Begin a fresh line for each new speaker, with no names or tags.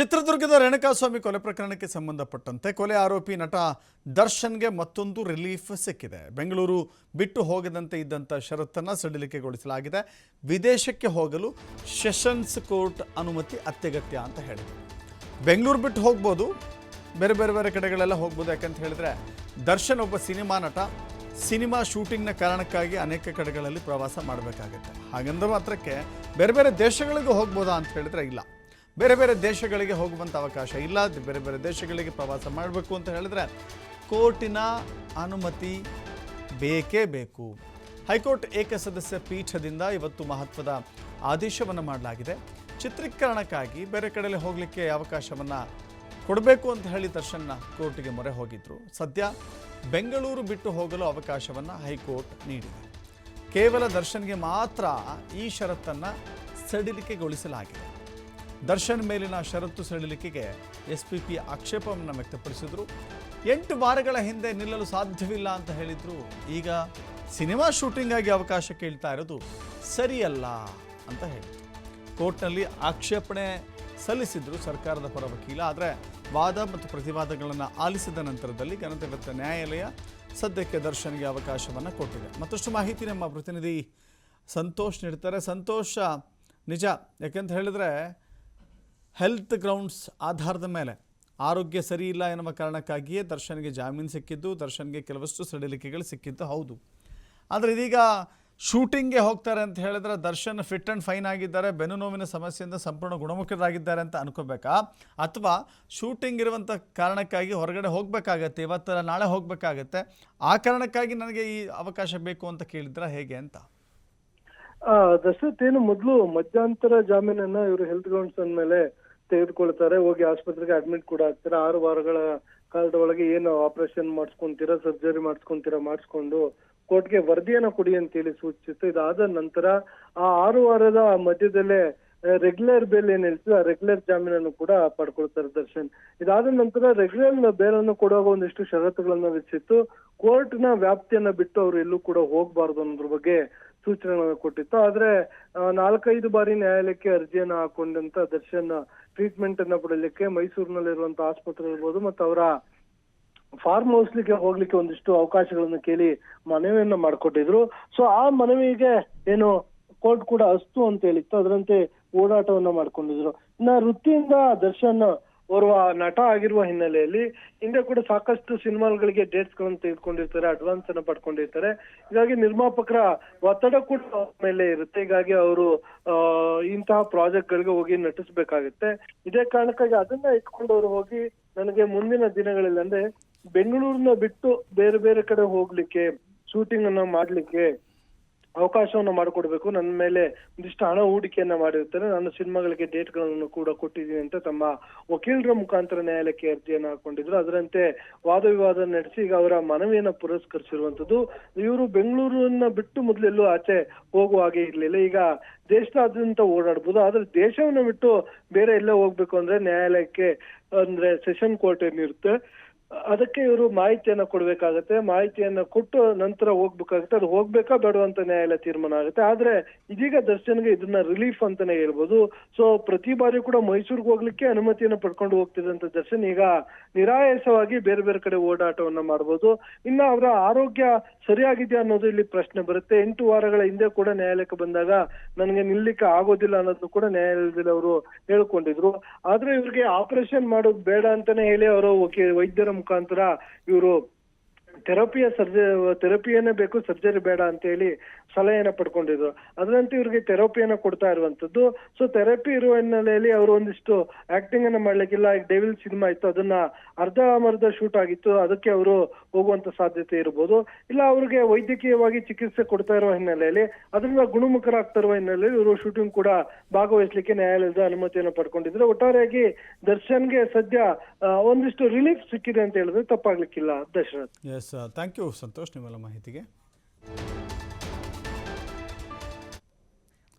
ಚಿತ್ರದುರ್ಗದ ರೇಣುಕಾಸ್ವಾಮಿ ಕೊಲೆ ಪ್ರಕರಣಕ್ಕೆ ಸಂಬಂಧಪಟ್ಟಂತೆ ಕೊಲೆ ಆರೋಪಿ ನಟ ದರ್ಶನ್ಗೆ ಮತ್ತೊಂದು ರಿಲೀಫ್ ಸಿಕ್ಕಿದೆ. ಬೆಂಗಳೂರು ಬಿಟ್ಟು ಹೋಗದಂತೆ ಇದ್ದಂಥ ಷರತ್ತನ್ನು ಸಡಿಲಿಕೆಗೊಳಿಸಲಾಗಿದೆ. ವಿದೇಶಕ್ಕೆ ಹೋಗಲು ಸೆಷನ್ಸ್ ಕೋರ್ಟ್ ಅನುಮತಿ ಅತ್ಯಗತ್ಯ ಅಂತ ಹೇಳಿದೆ. ಬೆಂಗಳೂರು ಬಿಟ್ಟು ಹೋಗ್ಬೋದು, ಬೇರೆ ಕಡೆಗಳೆಲ್ಲ ಹೋಗ್ಬೋದು. ಯಾಕಂತ ಹೇಳಿದ್ರೆ ದರ್ಶನ್ ಒಬ್ಬ ಸಿನಿಮಾ ನಟ, ಸಿನಿಮಾ ಶೂಟಿಂಗ್ನ ಕಾರಣಕ್ಕಾಗಿ ಅನೇಕ ಕಡೆಗಳಲ್ಲಿ ಪ್ರವಾಸ ಮಾಡಬೇಕಾಗುತ್ತೆ. ಹಾಗಂದ್ರೆ ಮಾತ್ರಕ್ಕೆ ಬೇರೆ ದೇಶಗಳಿಗೂ ಹೋಗ್ಬೋದಾ ಅಂತ ಹೇಳಿದ್ರೆ ಇಲ್ಲ, ಬೇರೆ ದೇಶಗಳಿಗೆ ಹೋಗುವಂಥ ಅವಕಾಶ ಇಲ್ಲ. ಬೇರೆ ದೇಶಗಳಿಗೆ ಪ್ರವಾಸ ಮಾಡಬೇಕು ಅಂತ ಹೇಳಿದ್ರೆ ಕೋರ್ಟಿನ ಅನುಮತಿ ಬೇಕೇ ಬೇಕು. ಹೈಕೋರ್ಟ್ ಏಕಸದಸ್ಯ ಪೀಠದಿಂದ ಇವತ್ತು ಮಹತ್ವದ ಆದೇಶವನ್ನು ಮಾಡಲಾಗಿದೆ. ಚಿತ್ರೀಕರಣಕ್ಕಾಗಿ ಬೇರೆ ಕಡೆಯಲ್ಲಿ ಹೋಗಲಿಕ್ಕೆ ಅವಕಾಶವನ್ನು ಕೊಡಬೇಕು ಅಂತ ಹೇಳಿ ದರ್ಶನ್ನ ಕೋರ್ಟಿಗೆ ಮೊರೆ ಹೋಗಿದ್ರು. ಸದ್ಯ ಬೆಂಗಳೂರು ಬಿಟ್ಟು ಹೋಗಲು ಅವಕಾಶವನ್ನು ಹೈಕೋರ್ಟ್ ನೀಡಿದೆ. ಕೇವಲ ದರ್ಶನ್ಗೆ ಮಾತ್ರ ಈ ಷರತ್ತನ್ನು ಸಡಿಲಿಕೆಗೊಳಿಸಲಾಗಿದೆ. ದರ್ಶನ್ ಮೇಲಿನ ಷರತ್ತು ಸಡಿಲಿಕೆಗೆ SPP ಆಕ್ಷೇಪವನ್ನು ವ್ಯಕ್ತಪಡಿಸಿದ್ರು. 8 ವಾರಗಳ ಹಿಂದೆ ನಿಲ್ಲಲು ಸಾಧ್ಯವಿಲ್ಲ ಅಂತ ಹೇಳಿದ್ರು. ಈಗ ಸಿನಿಮಾ ಶೂಟಿಂಗ್ ಆಗಿ ಅವಕಾಶ ಕೇಳ್ತಾ ಇರೋದು ಸರಿಯಲ್ಲ ಅಂತ ಹೇಳಿದ್ರು. ಕೋರ್ಟ್ನಲ್ಲಿ ಆಕ್ಷೇಪಣೆ ಸಲ್ಲಿಸಿದ್ರು ಸರ್ಕಾರದ ಪರ ವಕೀಲ. ಆದರೆ ವಾದ ಮತ್ತು ಪ್ರತಿವಾದಗಳನ್ನು ಆಲಿಸಿದ ನಂತರದಲ್ಲಿ ಘನತೆವೆತ್ತ ನ್ಯಾಯಾಲಯ ಸದ್ಯಕ್ಕೆ ದರ್ಶನ್ಗೆ ಅವಕಾಶವನ್ನು ಕೊಟ್ಟಿದೆ. ಮತ್ತಷ್ಟು ಮಾಹಿತಿ ನಮ್ಮ ಪ್ರತಿನಿಧಿ ಸಂತೋಷ್ ನೀಡ್ತಾರೆ. ಸಂತೋಷ, ನಿಜ ಯಾಕೆಂತ ಹೇಳಿದ್ರೆ ಹೆಲ್ತ್ ಗ್ರೌಂಡ್ಸ್ ಆಧಾರದ ಮೇಲೆ ಆರೋಗ್ಯ ಸರಿ ಇಲ್ಲ ಎನ್ನುವ ಕಾರಣಕ್ಕಾಗಿಯೇ ದರ್ಶನ್ಗೆ ಜಾಮೀನು ಸಿಕ್ಕಿದ್ದು, ದರ್ಶನ್ಗೆ ಕೆಲವಷ್ಟು ಸಡಿಲಿಕೆಗಳು ಸಿಕ್ಕಿದ್ದು ಹೌದು. ಆದರೆ ಇದೀಗ ಶೂಟಿಂಗ್ಗೆ ಹೋಗ್ತಾರೆ ಅಂತ ಹೇಳಿದ್ರೆ ದರ್ಶನ್ ಫಿಟ್ ಆ್ಯಂಡ್ ಫೈನ್ ಆಗಿದ್ದಾರೆ, ಬೆನ್ನು ನೋವಿನ ಸಮಸ್ಯೆಯಿಂದ ಸಂಪೂರ್ಣ ಗುಣಮುಖರಾಗಿದ್ದಾರೆ ಅಂತ ಅನ್ಕೋಬೇಕಾ, ಅಥವಾ ಶೂಟಿಂಗ್ ಇರುವಂಥ ಕಾರಣಕ್ಕಾಗಿ ಹೊರಗಡೆ ಹೋಗಬೇಕಾಗತ್ತೆ, ಇವತ್ತರ ನಾಳೆ ಹೋಗಬೇಕಾಗತ್ತೆ, ಆ ಕಾರಣಕ್ಕಾಗಿ ನನಗೆ ಈ ಅವಕಾಶ ಬೇಕು ಅಂತ ಕೇಳಿದ್ರೆ ಹೇಗೆ ಅಂತ?
ದಶರಥ್, ಏನು ಮೊದಲು ಮಧ್ಯಂತರ ಜಾಮೀನನ್ನ ಇವರು ಹೆಲ್ತ್ ಗ್ರೌಂಡ್ಸ್ ಅಂದ್ಮೇಲೆ ತೆಗೆದುಕೊಳ್ತಾರೆ, ಹೋಗಿ ಆಸ್ಪತ್ರೆಗೆ ಅಡ್ಮಿಟ್ ಕೂಡ ಆಗ್ತಾರೆ. 6 ವಾರಗಳ ಕಾಲದ ಒಳಗೆ ಏನು ಆಪರೇಷನ್ ಮಾಡಿಸ್ಕೊಂತೀರಾ, ಸರ್ಜರಿ ಮಾಡಿಸ್ಕೊಂಡು ಕೋರ್ಟ್ಗೆ ವರದಿಯನ್ನ ಕೊಡಿ ಅಂತೇಳಿ ಸೂಚಿಸಿತ್ತು. ಇದಾದ ನಂತರ ಆ 6 ವಾರದ ಮಧ್ಯದಲ್ಲೇ ರೆಗ್ಯುಲರ್ ಬೇಲ್ ಏನ್ ಹೇಳ್ತೀವಿ, ಆ ರೆಗ್ಯುಲರ್ ಜಾಮೀನನ್ನು ಕೂಡ ಪಡ್ಕೊಳ್ತಾರೆ ದರ್ಶನ್. ಇದಾದ ನಂತರ ರೆಗ್ಯುಲರ್ ಬೇಲನ್ನು ಕೊಡುವಾಗ ಒಂದಿಷ್ಟು ಷರತ್ತುಗಳನ್ನ ವಿಧಿಸಿತ್ತು. ಕೋರ್ಟ್ನ ವ್ಯಾಪ್ತಿಯನ್ನ ಬಿಟ್ಟು ಅವರು ಎಲ್ಲೂ ಕೂಡ ಹೋಗ್ಬಾರ್ದು ಅನ್ನೋದ್ರ ಬಗ್ಗೆ ಸೂಚನೆಗಳನ್ನು ಕೊಟ್ಟಿತ್ತು. ಆದ್ರೆ 4-5 ಬಾರಿ ನ್ಯಾಯಾಲಯಕ್ಕೆ ಅರ್ಜಿಯನ್ನ ಹಾಕೊಂಡಂತ ದರ್ಶನ್ ಟ್ರೀಟ್ಮೆಂಟ್ ಅನ್ನ ಪಡೆಯಲಿಕ್ಕೆ ಮೈಸೂರಿನಲ್ಲಿರುವಂತಹ ಆಸ್ಪತ್ರೆ ಇರ್ಬೋದು ಮತ್ತು ಅವರ ಫಾರ್ಮ್ ಹೌಸ್ಲಿಗೆ ಹೋಗ್ಲಿಕ್ಕೆ ಒಂದಿಷ್ಟು ಅವಕಾಶಗಳನ್ನು ಕೇಳಿ ಮನವಿಯನ್ನ ಮಾಡ್ಕೊಟ್ಟಿದ್ರು. ಸೊ ಆ ಮನವಿಗೆ ಏನು ಕೋರ್ಟ್ ಕೂಡ ಅಸ್ತು ಅಂತ ಹೇಳಿತ್ತು, ಅದರಂತೆ ಓಡಾಟವನ್ನ ಮಾಡ್ಕೊಂಡಿದ್ರು. ಇನ್ನ ವೃತ್ತಿಯಿಂದ ದರ್ಶನ್ ಓರ್ವ ನಟ ಆಗಿರುವ ಹಿನ್ನೆಲೆಯಲ್ಲಿ ಹಿಂದೆ ಕೂಡ ಸಾಕಷ್ಟು ಸಿನಿಮಾಗಳಿಗೆ ಡೇಟ್ಸ್ ಗಳನ್ನು ತೆಗೆದುಕೊಂಡಿರ್ತಾರೆ, ಅಡ್ವಾನ್ಸ್ ಅನ್ನ ಪಡ್ಕೊಂಡಿರ್ತಾರೆ. ಹೀಗಾಗಿ ನಿರ್ಮಾಪಕರ ಒತ್ತಡ ಕೂಡ ಮೇಲೆ ಇರುತ್ತೆ. ಹೀಗಾಗಿ ಅವರು ಇಂತಹ ಪ್ರಾಜೆಕ್ಟ್ ಗಳಿಗೆ ಹೋಗಿ ನಟಿಸ್ಬೇಕಾಗುತ್ತೆ. ಇದೇ ಕಾರಣಕ್ಕಾಗಿ ಅದನ್ನ ಇಟ್ಕೊಂಡು ಅವರು ಹೋಗಿ ನನಗೆ ಮುಂದಿನ ದಿನಗಳಲ್ಲಿ ಅಂದ್ರೆ ಬೆಂಗಳೂರನ್ನ ಬಿಟ್ಟು ಬೇರೆ ಕಡೆ ಹೋಗ್ಲಿಕ್ಕೆ, ಶೂಟಿಂಗ್ ಅನ್ನ ಮಾಡ್ಲಿಕ್ಕೆ ಅವಕಾಶವನ್ನ ಮಾಡಿಕೊಡ್ಬೇಕು, ನನ್ನ ಮೇಲೆ ಒಂದಿಷ್ಟು ಹಣ ಹೂಡಿಕೆಯನ್ನ ಮಾಡಿರ್ತಾರೆ, ನಾನು ಸಿನಿಮಾಗಳಿಗೆ ಡೇಟ್ ಗಳನ್ನು ಕೂಡ ಕೊಟ್ಟಿದ್ದೀನಿ ಅಂತ ತಮ್ಮ ವಕೀಲರ ಮುಖಾಂತರ ನ್ಯಾಯಾಲಯಕ್ಕೆ ಅರ್ಜಿಯನ್ನ ಹಾಕೊಂಡಿದ್ರು. ಅದರಂತೆ ವಾದ ವಿವಾದ ನಡೆಸಿ ಈಗ ಅವರ ಮನವಿಯನ್ನ ಪುರಸ್ಕರಿಸಿರುವಂತದ್ದು. ಇವರು ಬೆಂಗಳೂರನ್ನ ಬಿಟ್ಟು ಮೊದಲೆಲ್ಲೂ ಆಚೆ ಹೋಗುವ ಹಾಗೆ ಇರ್ಲಿಲ್ಲ. ಈಗ ದೇಶದಾದ್ಯಂತ ಓಡಾಡ್ಬೋದು, ಆದ್ರೆ ದೇಶವನ್ನ ಬಿಟ್ಟು ಬೇರೆ ಎಲ್ಲೇ ಹೋಗ್ಬೇಕು ಅಂದ್ರೆ ನ್ಯಾಯಾಲಯಕ್ಕೆ ಅಂದ್ರೆ ಸೆಷನ್ ಕೋರ್ಟ್ ಏನಿರುತ್ತೆ ಅದಕ್ಕೆ ಇವರು ಮಾಹಿತಿಯನ್ನ ಕೊಡ್ಬೇಕಾಗತ್ತೆ. ಮಾಹಿತಿಯನ್ನ ಕೊಟ್ಟು ನಂತರ ಹೋಗ್ಬೇಕಾಗತ್ತೆ. ಅದು ಹೋಗ್ಬೇಕಾ ಬೇಡ ಅಂತ ನ್ಯಾಯಾಲಯ ತೀರ್ಮಾನ ಆಗುತ್ತೆ. ಆದ್ರೆ ಇದೀಗ ದರ್ಶನ್ಗೆ ಇದನ್ನ ರಿಲೀಫ್ ಅಂತಾನೆ ಹೇಳ್ಬೋದು. ಸೊ ಪ್ರತಿ ಬಾರಿ ಕೂಡ ಮೈಸೂರಿಗೆ ಹೋಗ್ಲಿಕ್ಕೆ ಅನುಮತಿಯನ್ನ ಪಡ್ಕೊಂಡು ಹೋಗ್ತಿದ್ದಂತ ದರ್ಶನ್ ಈಗ ನಿರಾಯಾಸವಾಗಿ ಬೇರೆ ಕಡೆ ಓಡಾಟವನ್ನ ಮಾಡ್ಬೋದು. ಇನ್ನ ಅವರ ಆರೋಗ್ಯ ಸರಿಯಾಗಿದೆಯಾ ಅನ್ನೋದು ಇಲ್ಲಿ ಪ್ರಶ್ನೆ ಬರುತ್ತೆ. 8 ವಾರಗಳ ಹಿಂದೆ ಕೂಡ ನ್ಯಾಯಾಲಯಕ್ಕೆ ಬಂದಾಗ ನನಗೆ ನಿಲ್ಲಿಕ್ಕೆ ಆಗೋದಿಲ್ಲ ಅನ್ನೋದು ಕೂಡ ನ್ಯಾಯಾಲಯದಲ್ಲಿ ಅವರು ಹೇಳ್ಕೊಂಡಿದ್ರು. ಆದ್ರೆ ಇವ್ರಿಗೆ ಆಪರೇಷನ್ ಮಾಡೋದು ಬೇಡ ಅಂತಾನೆ ಹೇಳಿ ಅವರು ವೈದ್ಯರ ಮುಖಾಂತರ ಇವರು ಥೆರಪಿಯನ್ನೇ ಬೇಕು, ಸರ್ಜರಿ ಬೇಡ ಅಂತ ಹೇಳಿ ಸಲಹೆಯನ್ನ ಪಡ್ಕೊಂಡಿದ್ರು. ಅದರಂತೆ ಇವ್ರಿಗೆ ಥೆರಪಿಯನ್ನ ಕೊಡ್ತಾ ಇರುವಂತದ್ದು. ಸೊ ಥೆರಪಿ ಇರುವ ಹಿನ್ನೆಲೆಯಲ್ಲಿ ಅವರು ಒಂದಿಷ್ಟು ಆಕ್ಟಿಂಗ್ ಅನ್ನ ಮಾಡ್ಲಿಕ್ಕಿಲ್ಲ. ಈಗ ಡೆವಿಲ್ ಸಿನಿಮಾ ಇತ್ತು, ಅದನ್ನ ಅರ್ಧಂಬರ್ಧ ಶೂಟ್ ಆಗಿತ್ತು, ಅದಕ್ಕೆ ಅವರು ಹೋಗುವಂತ ಸಾಧ್ಯತೆ ಇರ್ಬೋದು. ಇಲ್ಲ ಅವ್ರಿಗೆ ವೈದ್ಯಕೀಯವಾಗಿ ಚಿಕಿತ್ಸೆ ಕೊಡ್ತಾ ಇರುವ ಹಿನ್ನೆಲೆಯಲ್ಲಿ ಅದರಿಂದ ಗುಣಮುಖರಾಗ್ತಾ ಇರುವ ಹಿನ್ನೆಲೆಯಲ್ಲಿ ಇವರು ಶೂಟಿಂಗ್ ಕೂಡ ಭಾಗವಹಿಸ್ಲಿಕ್ಕೆ ನ್ಯಾಯಾಲಯದ ಅನುಮತಿಯನ್ನು ಪಡ್ಕೊಂಡಿದ್ರು. ಒಟ್ಟಾರೆಯಾಗಿ ದರ್ಶನ್ಗೆ ಸದ್ಯ ಒಂದಿಷ್ಟು ರಿಲೀಫ್ ಸಿಕ್ಕಿದೆ ಅಂತ ಹೇಳಿದ್ರೆ ತಪ್ಪಾಗ್ಲಿಕ್ಕಿಲ್ಲ. ದಶರಥ್,
ಥ್ಯಾಂಕ್ ಯು ಸಂತೋಷ್ ನಿಮ್ಮೆಲ್ಲ ಮಾಹಿತಿಗೆ.